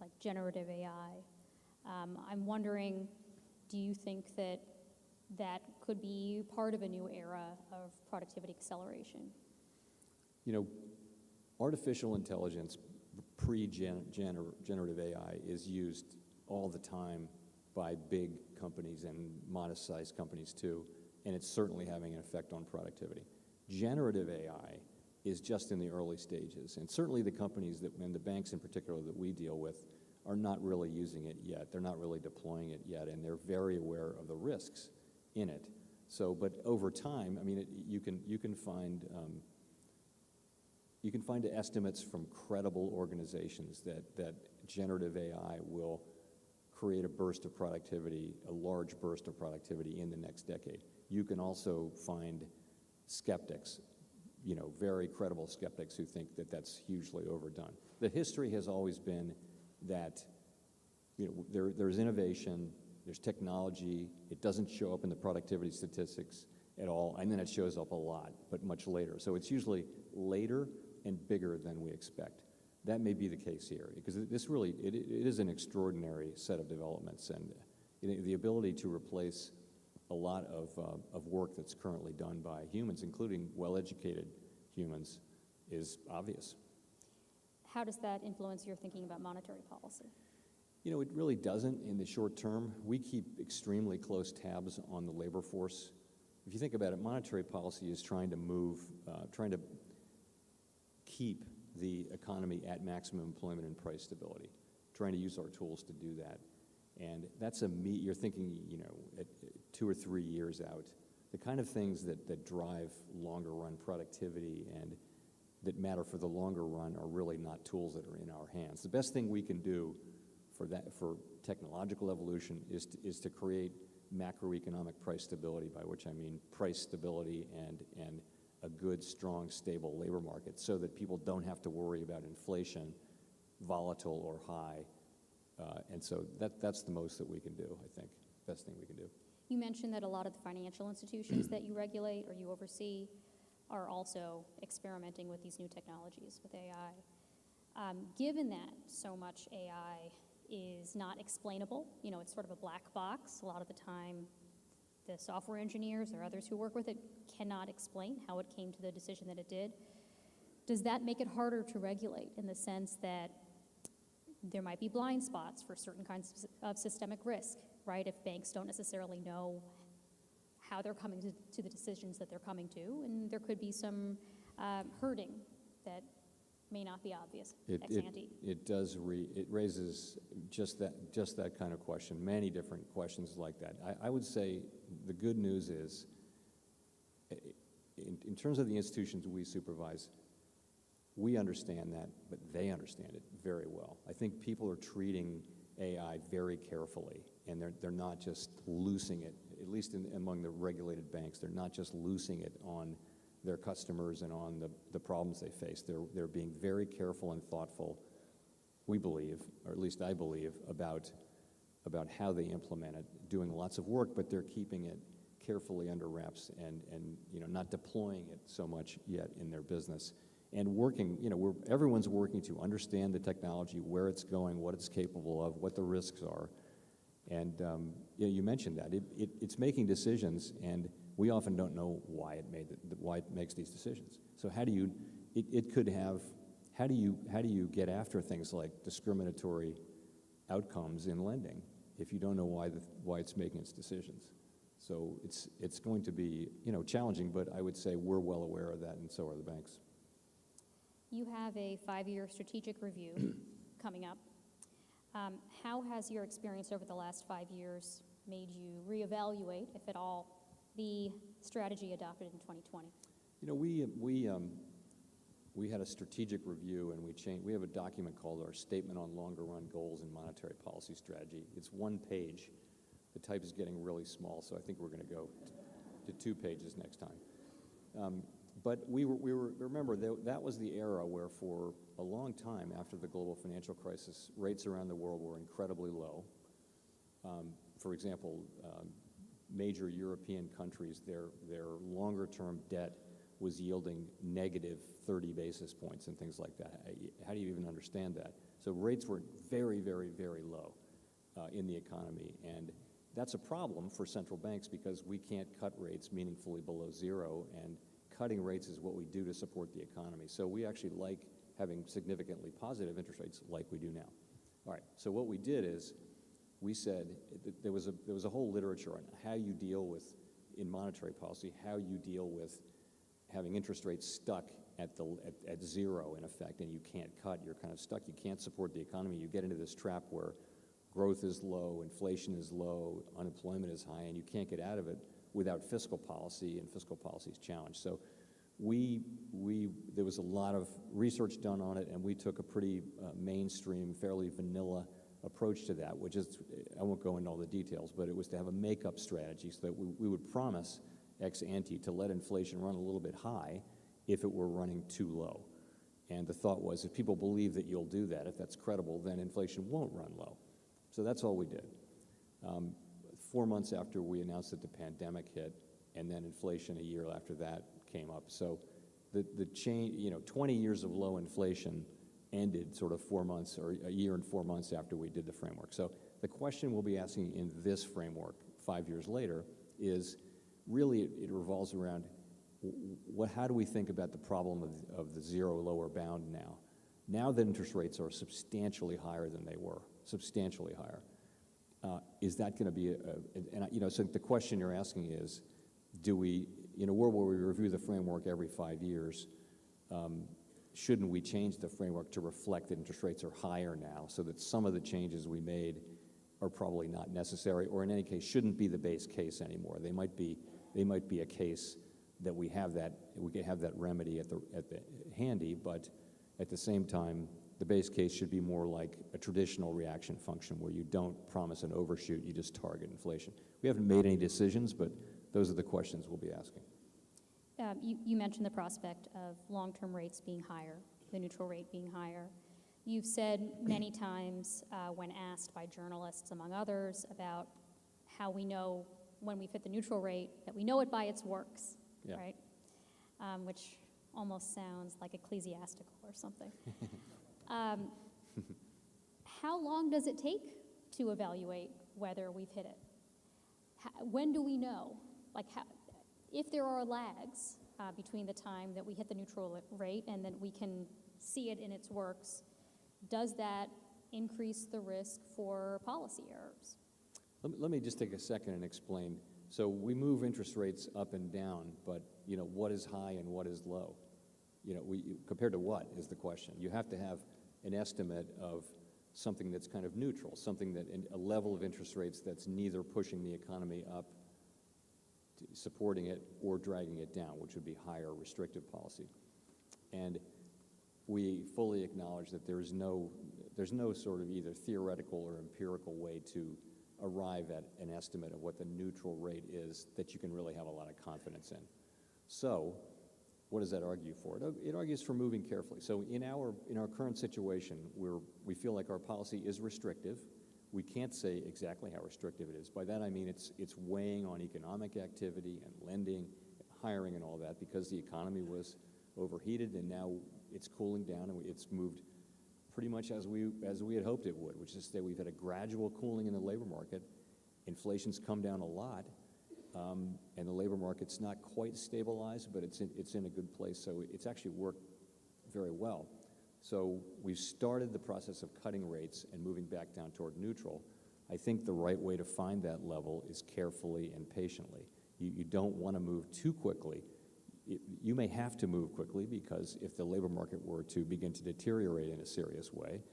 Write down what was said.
like generative AI. I'm wondering, do you think that that could be part of a new era of productivity acceleration? You know, artificial intelligence, pre-generative AI, is used all the time by big companies and modest-sized companies too, and it's certainly having an effect on productivity. Generative AI is just in the early stages, and certainly the companies that, and the banks in particular that we deal with, are not really using it yet. They're not really deploying it yet, and they're very aware of the risks in it. So, but over time, I mean, you can find estimates from credible organizations that generative AI will create a burst of productivity, a large burst of productivity in the next decade. You can also find skeptics, you know, very credible skeptics who think that that's hugely overdone. The history has always been that, you know, there's innovation, there's technology, it doesn't show up in the productivity statistics at all, and then it shows up a lot, but much later. So it's usually later and bigger than we expect. That may be the case here, because this really, it is an extraordinary set of developments, and the ability to replace a lot of work that's currently done by humans, including well-educated humans, is obvious. How does that influence your thinking about monetary policy? You know, it really doesn't in the short term. We keep extremely close tabs on the labor force. If you think about it, monetary policy is trying to keep the economy at maximum employment and price stability, trying to use our tools to do that. And that's you're thinking, you know, at 2 or 3 years out, the kind of things that drive longer run productivity and that matter for the longer run are really not tools that are in our hands. The best thing we can do for technological evolution is to create macroeconomic price stability, by which I mean price stability and a good, strong, stable labor market, so that people don't have to worry about inflation, volatile or high. And so that's the most that we can do, I think, best thing we can do. You mentioned that a lot of the financial institutions that you regulate or you oversee are also experimenting with these new technologies, with AI. Given that so much AI is not explainable, you know, it's sort of a black box, a lot of the time the software engineers or others who work with it cannot explain how it came to the decision that it did. Does that make it harder to regulate in the sense that there might be blind spots for certain kinds of systemic risk, right? If banks don't necessarily know how they're coming to the decisions that they're coming to, and there could be some herding that may not be obvious ex ante. It raises just that kind of question, many different questions like that. I would say the good news is, in terms of the institutions we supervise, we understand that, but they understand it very well. I think people are treating AI very carefully, and they're not just loosing it, at least among the regulated banks, they're not just loosing it on their customers and on the problems they face. They're being very careful and thoughtful, we believe, or at least I believe, about how they implement it, doing lots of work, but they're keeping it carefully under wraps and you know, not deploying it so much yet in their business. And working, you know, everyone's working to understand the technology, where it's going, what it's capable of, what the risks are. And you know, you mentioned that. It's making decisions, and we often don't know why it makes these decisions. So how do you get after things like discriminatory outcomes in lending if you don't know why it's making its decisions? So it's going to be, you know, challenging, but I would say we're well aware of that, and so are the banks. You have a 5-year strategic review coming up. How has your experience over the last 5 years made you reevaluate, if at all, the strategy adopted in 2020? You know, we had a strategic review, and we have a document called our Statement on Longer Run Goals and Monetary Policy Strategy. It's 1 page. The type is getting really small, so I think we're going to go to 2 pages next time. But remember, that was the era where for a long time after the global financial crisis, rates around the world were incredibly low. For example, major European countries, their longer-term debt was yielding negative 30 basis points and things like that. How do you even understand that? So rates were very, very, very low in the economy. And that's a problem for central banks because we can't cut rates meaningfully below zero, and cutting rates is what we do to support the economy. So we actually like having significantly positive interest rates like we do now. All right, so what we did is we said there was a whole literature on how you deal with, in monetary policy, how you deal with having interest rates stuck at zero in effect, and you can't cut, you're kind of stuck, you can't support the economy, you get into this trap where growth is low, inflation is low, unemployment is high, and you can't get out of it without fiscal policy, and fiscal policy is challenged. So there was a lot of research done on it, and we took a pretty mainstream, fairly vanilla approach to that, which is, I won't go into all the details, but it was to have a makeup strategy so that we would promise ex ante to let inflation run a little bit high if it were running too low. And the thought was, if people believe that you'll do that, if that's credible, then inflation won't run low. So that's all we did. 4 months after we announced that the pandemic hit, and then inflation a year after that came up. So the change, 20 years of low inflation ended sort of 4 months, or a year and 4 months after we did the framework. So the question we'll be asking in this framework 5 years later is, really it revolves around how do we think about the problem of the zero lower bound now? Now that interest rates are substantially higher than they were, substantially higher, is that going to be so the question you're asking is, do we, in a world where we review the framework every 5 years, shouldn't we change the framework to reflect that interest rates are higher now, so that some of the changes we made are probably not necessary, or in any case shouldn't be the base case anymore? They might be a case that we can have that remedy at the handy, but at the same time, the base case should be more like a traditional reaction function where you don't promise an overshoot, you just target inflation. We haven't made any decisions, but those are the questions we'll be asking. You mentioned the prospect of long-term rates being higher, the neutral rate being higher. You've said many times when asked by journalists, among others, about how we know when we've hit the neutral rate, that we know it by its works, yeah. Right? Which almost sounds like ecclesiastical or something. How long does it take to evaluate whether we've hit it? When do we know? If there are lags between the time that we hit the neutral rate and then we can see it in its works, does that increase the risk for policy errors? Let me just take a second and explain. So we move interest rates up and down, but what is high and what is low? Compared to what is the question? You have to have an estimate of something that's kind of neutral, something that a level of interest rates that's neither pushing the economy up, supporting it, or dragging it down, which would be higher restrictive policy. And we fully acknowledge that there's no sort of either theoretical or empirical way to arrive at an estimate of what the neutral rate is that you can really have a lot of confidence in. So what does that argue for? It argues for moving carefully. So in our current situation, we feel like our policy is restrictive. We can't say exactly how restrictive it is. By that I mean it's weighing on economic activity and lending, and hiring and all that, because the economy was overheated and now it's cooling down, and it's moved pretty much as we had hoped it would, which is to say we've had a gradual cooling in the labor market. Inflation's come down a lot, and the labor market's not quite stabilized, but it's in a good place. So it's actually worked very well. So we've started the process of cutting rates and moving back down toward neutral. I think the right way to find that level is carefully and patiently. You don't want to move too quickly. You may have to move quickly, because if the labor market were to begin to deteriorate in a serious way,